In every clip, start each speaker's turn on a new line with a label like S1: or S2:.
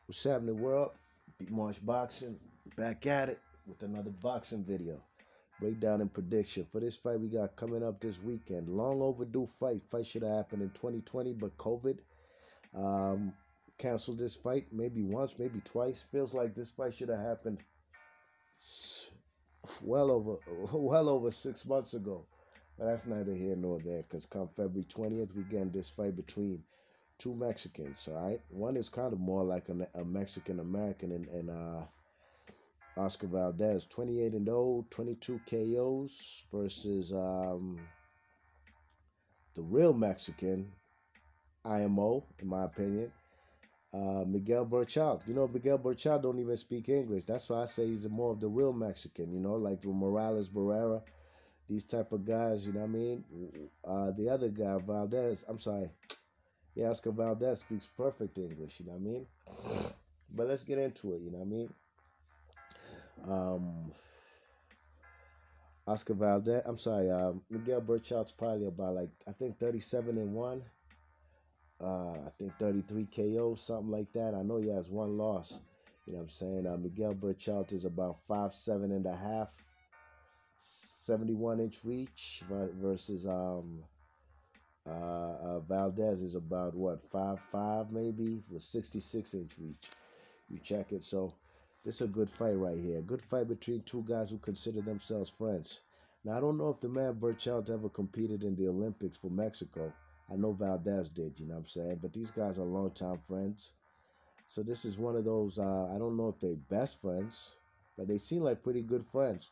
S1: What's happening, world? Beat March Boxing, back at it with another boxing video. Breakdown and prediction. For this fight we got coming up this weekend. Long overdue fight. Fight should have happened in 2020, but COVID um, canceled this fight maybe once, maybe twice. Feels like this fight should have happened well over well over 6 months ago. But that's neither here nor there, because come February 20th, we getting this fight between two Mexicans, all right? One is kind of more like a Mexican-American and Oscar Valdez, 28-0, 22 KOs versus the real Mexican, IMO, in my opinion, Miguel Berchalt'S. Miguel Berchalt'S don't even speak English. That's why I say he's more of the real Mexican, like the Morales Barrera, these type of guys, you know what I mean? The other guy, Valdez, I'm sorry, yeah, Oscar Valdez speaks perfect English, you know what I mean? But let's get into it, you know what I mean? Oscar Valdez, I'm sorry, Miguel Berchalt'S probably about I think 37-1. I think 33 KOs, something like that. I know he has one loss. You know what I'm saying? Miguel Berchalt'S is about 5'7.5", 71-inch reach versus Valdez is about 5'5" maybe with 66-inch reach. You check it. So this is a good fight right here. Good fight between two guys who consider themselves friends. Now I don't know if the man Berchalt'S ever competed in the Olympics for Mexico. I know Valdez did, you know what I'm saying? But these guys are longtime friends. So this is one of those, I don't know if they're best friends, but they seem like pretty good friends.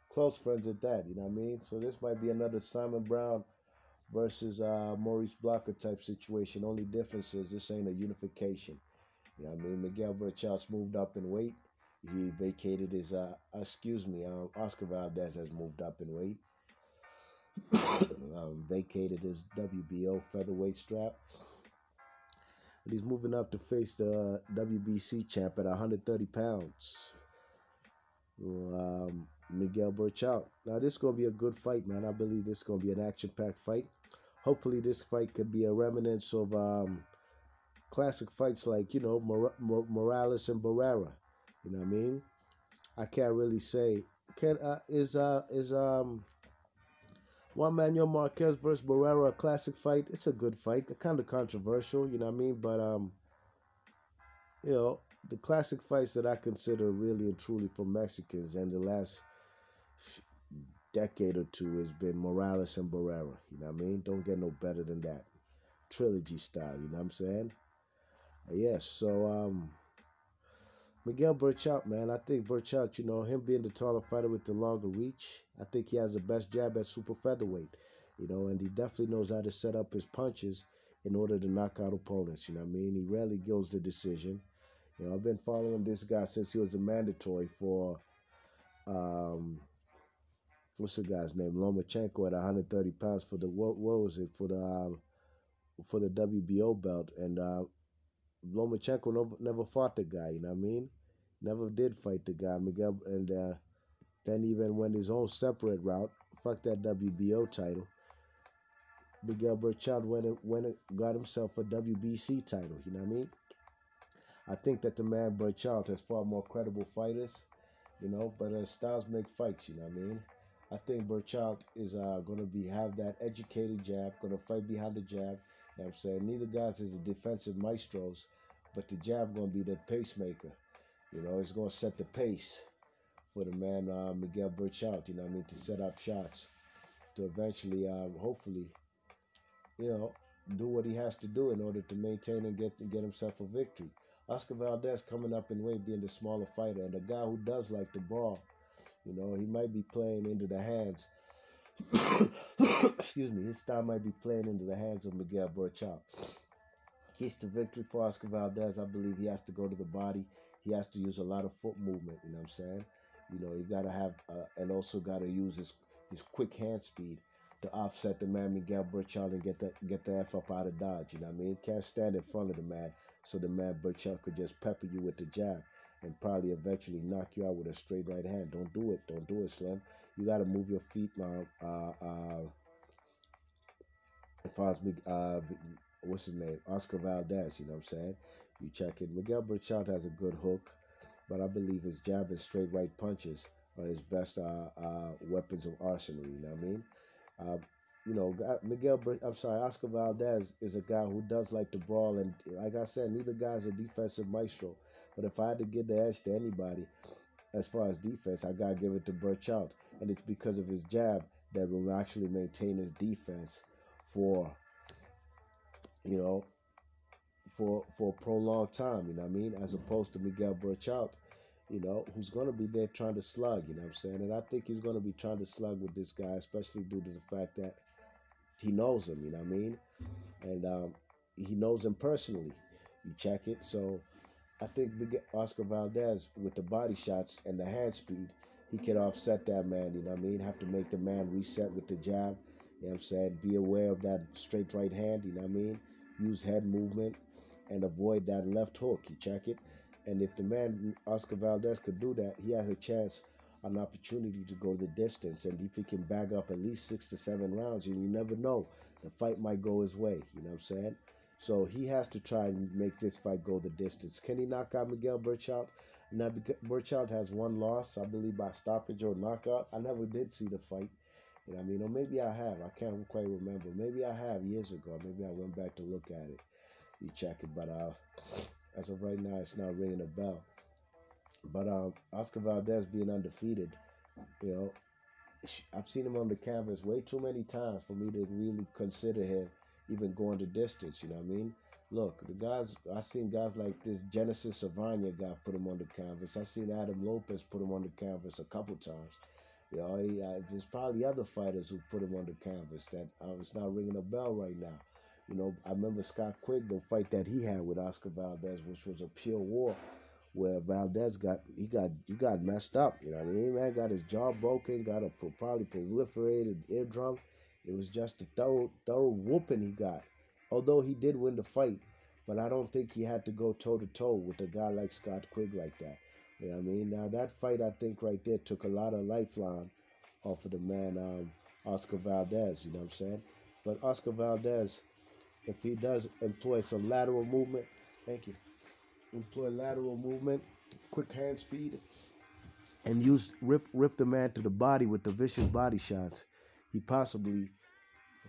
S1: Close friends at that, you know what I mean? So this might be another Simon Brown versus Maurice Blocker type situation. Only difference is this ain't a unification. You know what I mean? Miguel Berchalt'S moved up in weight. He vacated his, Oscar Valdez has moved up in weight. Vacated his WBO featherweight strap. And he's moving up to face the WBC champ at 130 pounds. Miguel Berchalt'S. Now this is going to be a good fight, man. I believe this is going to be an action-packed fight. Hopefully this fight could be a remnant of classic fights like, Morales and Barrera. You know what I mean? I can't really say. Is Juan Manuel Marquez versus Barrera a classic fight? It's a good fight. Kind of controversial, you know what I mean? But the classic fights that I consider really and truly for Mexicans and the last decade or two has been Morales and Barrera. You know what I mean? Don't get no better than that. Trilogy style, you know what I'm saying? Yes, so Miguel Berchalt'S, man, I think Berchalt'S, him being the taller fighter with the longer reach, I think he has the best jab at super featherweight, and he definitely knows how to set up his punches in order to knock out opponents, you know what I mean? He rarely goes to decision. I've been following this guy since he was a mandatory for, what's the guy's name? Lomachenko at 130 pounds for the, what was it, for the WBO belt, and Lomachenko never fought the guy, you know what I mean? Never did fight the guy, Miguel, and then even went his own separate route. Fuck that WBO title. Miguel Berchalt'S went and got himself a WBC title, you know what I mean? I think that the man Berchalt'S has far more credible fighters, but styles make fights, you know what I mean? I think Berchalt'S is going to have that educated jab, going to fight behind the jab. You know what I'm saying? Neither guys is a defensive maestros, but the jab going to be the pacemaker. It's going to set the pace for the man Miguel Berchalt'S, you know what I mean, to set up shots to eventually, hopefully, do what he has to do in order to maintain and get himself a victory. Oscar Valdez coming up in weight, being the smaller fighter, and a guy who does like to brawl. He might be playing into the hands. Excuse me. His style might be playing into the hands of Miguel Berchalt'S. Keys to victory for Oscar Valdez, I believe he has to go to the body. He has to use a lot of foot movement, you know what I'm saying? He got to have, and also got to use his quick hand speed to offset the man Miguel Berchalt'S and get the F up out of dodge, you know what I mean? Can't stand in front of the man, so the man Berchalt'S could just pepper you with the jab and probably eventually knock you out with a straight right hand. Don't do it, Slim. You got to move your feet, man. As far as what's his name? Oscar Valdez, you know what I'm saying? You check it. Miguel Berchelt has a good hook, but I believe his jab and straight right punches are his best weapons of arsenal. You know what I mean? Uh, Oscar Valdez is a guy who does like to brawl, and like I said, neither guy's a defensive maestro. But if I had to give the edge to anybody as far as defense, I gotta give it to Berchelt, and it's because of his jab that will actually maintain his defense for you know for a prolonged time. You know what I mean? As opposed to Miguel Berchelt, who's gonna be there trying to slug. You know what I'm saying? And I think he's gonna be trying to slug with this guy, especially due to the fact that he knows him. You know what I mean? And he knows him personally. You check it. So I think Oscar Valdez, with the body shots and the hand speed, he can offset that man. You know what I mean? Have to make the man reset with the jab. You know what I'm saying? Be aware of that straight right hand. You know what I mean? Use head movement and avoid that left hook. You check it. And if the man, Oscar Valdez, could do that, he has a chance, an opportunity to go the distance. And if he can bag up at least 6 to 7 rounds, and you never know, the fight might go his way. You know what I'm saying? So he has to try and make this fight go the distance. Can he knock out Miguel Berchelt? Now, Berchelt has one loss, I believe, by stoppage or knockout. I never did see the fight. You know what I mean? Or maybe I have. I can't quite remember. Maybe I have years ago. Maybe I went back to look at it. You check it. But as of right now, it's not ringing a bell. But Oscar Valdez being undefeated, you know, I've seen him on the canvas way too many times for me to really consider him even going the distance. You know what I mean? Look, I've seen guys like this Genesis Savania guy put him on the canvas. I've seen Adam Lopez put him on the canvas a couple times. There's probably other fighters who put him on the canvas that it's not ringing a bell right now. I remember Scott Quigg, the fight that he had with Oscar Valdez, which was a pure war, where Valdez got messed up. You know what I mean? Man got his jaw broken, got a probably proliferated eardrum. It was just a thorough whooping he got. Although he did win the fight, but I don't think he had to go toe to toe with a guy like Scott Quigg like that. You know what I mean? Now that fight, I think right there took a lot of lifeline off of the man Oscar Valdez. You know what I'm saying? But Oscar Valdez, if he does employ some lateral movement, thank you. Employ lateral movement, quick hand speed, and rip the man to the body with the vicious body shots, he possibly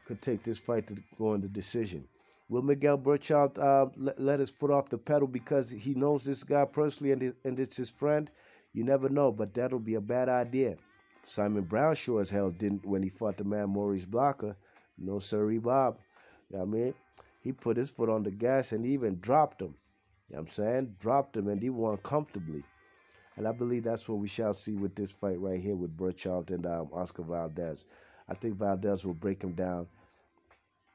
S1: could take this fight to go in the decision. Will Miguel Berchelt let his foot off the pedal because he knows this guy personally and it's his friend? You never know, but that'll be a bad idea. Simon Brown sure as hell didn't when he fought the man Maurice Blocker. No sirree, Bob. You know what I mean? He put his foot on the gas and he even dropped him. You know what I'm saying? Dropped him and he won comfortably. And I believe that's what we shall see with this fight right here with Berchelt and Oscar Valdez. I think Valdez will break him down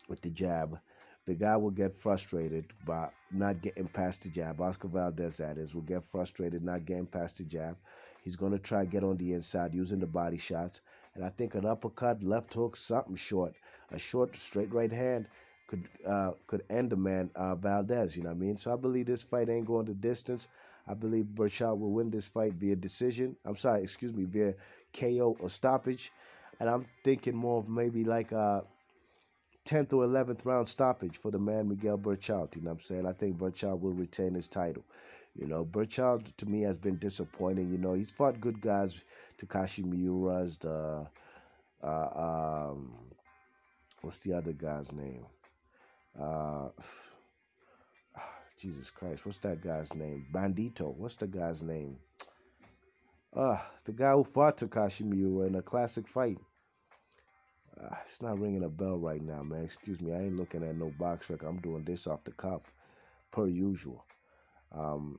S1: with the jab. The guy will get frustrated by not getting past the jab. Oscar Valdez, that is, will get frustrated not getting past the jab. He's going to try to get on the inside using the body shots. And I think an uppercut, left hook, something short. A short, straight right hand could end the man Valdez, you know what I mean? So I believe this fight ain't going the distance. I believe Berchelt will win this fight via decision. Via KO or stoppage. And I'm thinking more of maybe like a 10th or 11th round stoppage for the man Miguel Berchelt, you know what I'm saying? I think Berchelt will retain his title. Berchelt to me has been disappointing. He's fought good guys, Takashi Miura's, what's the other guy's name? Jesus Christ, what's that guy's name? Bandito, what's the guy's name? The guy who fought Takashi Miura in a classic fight. It's not ringing a bell right now, man. Excuse me, I ain't looking at no box record. I'm doing this off the cuff, per usual. Y'all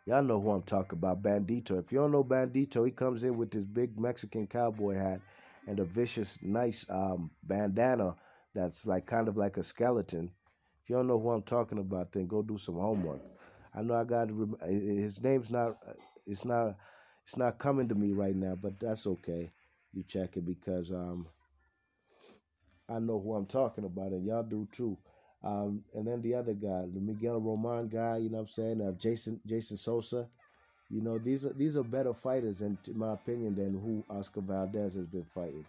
S1: know who I'm talking about, Bandito. If you don't know Bandito, he comes in with this big Mexican cowboy hat and a vicious, nice bandana that's kind of like a skeleton. If you don't know who I'm talking about, then go do some homework. I know I got his name's not. It's not coming to me right now, but that's okay. You check it because I know who I'm talking about, and y'all do too. And then the other guy, the Miguel Roman guy, you know what I'm saying? Jason Sosa. These are better fighters, in my opinion, than who Oscar Valdez has been fighting.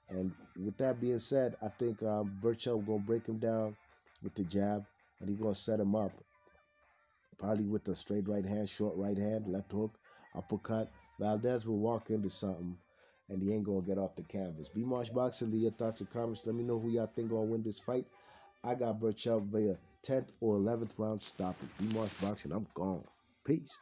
S1: And with that being said, I think Berchelt going to break him down with the jab, and he's going to set him up probably with a straight right hand, short right hand, left hook, uppercut. Valdez will walk into something, and he ain't gonna get off the canvas. B Marsh Boxing, leave your thoughts and comments. Let me know who y'all think gonna win this fight. I got Berchelt via 10th or 11th round stoppage. B Marsh Boxing, I'm gone. Peace.